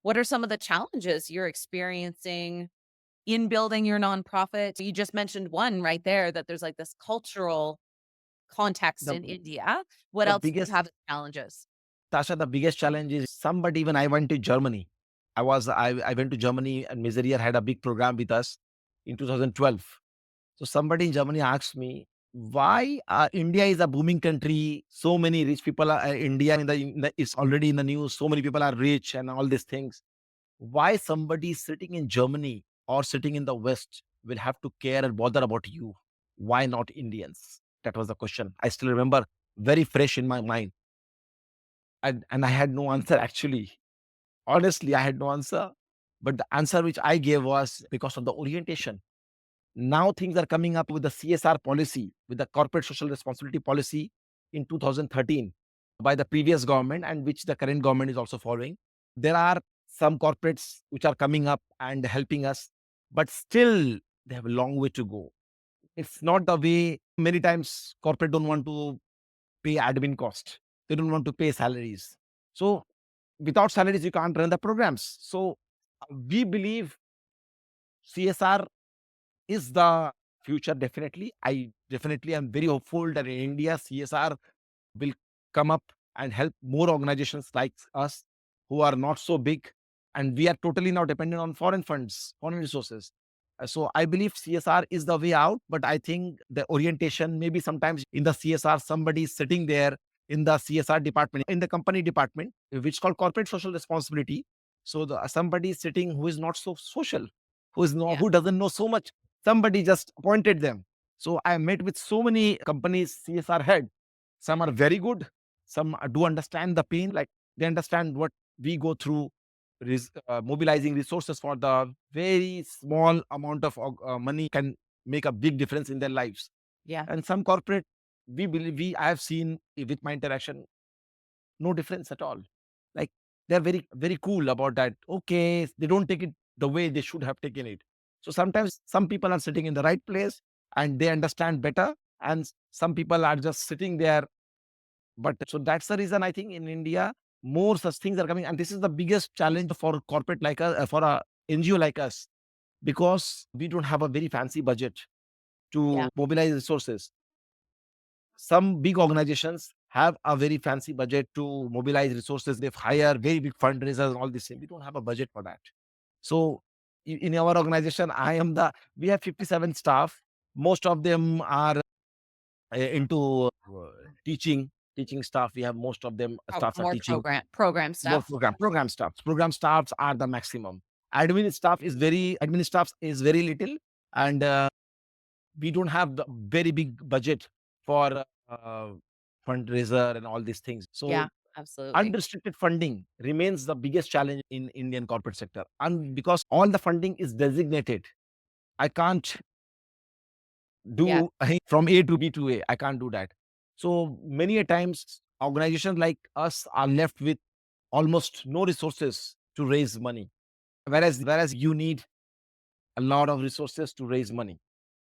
What are some of the challenges you're experiencing in building your nonprofit? You just mentioned one right there that there's like this cultural context The in India. What the else do you have biggest as challenges? Tasha, the biggest challenge is somebody when I went to Germany. I went to Germany and Miserier had a big program with us in 2012. So somebody in Germany asked me, why India is a booming country. So many rich people are India is already in the news. So many people are rich and all these things. Why somebody sitting in Germany or sitting in the West will have to care and bother about you? Why not Indians? That was the question. I still remember, very fresh in my mind. And I had no answer actually. Honestly, I had no answer. But the answer which I gave was because of the orientation. Now things are coming up with the CSR policy, with the corporate social responsibility policy in 2013 by the previous government, and which the current government is also following. There are some corporates which are coming up and helping us, but still they have a long way to go. It's not the way many times corporate don't want to pay admin cost. They don't want to pay salaries. So without salaries, you can't run the programs. So we believe CSR is the future. Definitely, I definitely am very hopeful that in India CSR will come up and help more organizations like us who are not so big, and we are totally now dependent on foreign funds, foreign resources. So I believe CSR is the way out, but I think the orientation, maybe sometimes in the CSR somebody is sitting there in the CSR department, in the company department, which is called corporate social responsibility. So somebody is sitting who is not so social, Yeah. who doesn't know so much. Somebody just appointed them. So I met with so many companies CSR head. Some are very good. Some do understand the pain, like they understand what we go through, mobilizing resources for the very small amount of money can make a big difference in their lives. Yeah. And some corporate, I have seen with my interaction, no difference at all. Like they're very, very cool about that. Okay, they don't take it the way they should have taken it. So sometimes some people are sitting in the right place and they understand better, and some people are just sitting there. But so that's the reason I think in India more such things are coming, and this is the biggest challenge for corporate like us, for a NGO like us, because we don't have a very fancy budget Yeah. to mobilize resources. Some big organizations have a very fancy budget to mobilize resources. They've hired very big fundraisers and all this thing. We don't have a budget for that. So in our organization, we have 57 staff. Most of them are into teaching staff. We have most of them staffs are More teaching, program more stuff. program staffs. Program staffs are the maximum. Admin staff is very little, and we don't have the very big budget for fundraiser and all these things. So Yeah, absolutely. unrestricted funding remains the biggest challenge in Indian corporate sector, and because all the funding is designated, I can't Yeah. do from A to B to A. I can't do that. So many a times organizations like us are left with almost no resources to raise money. Whereas you need a lot of resources to raise money.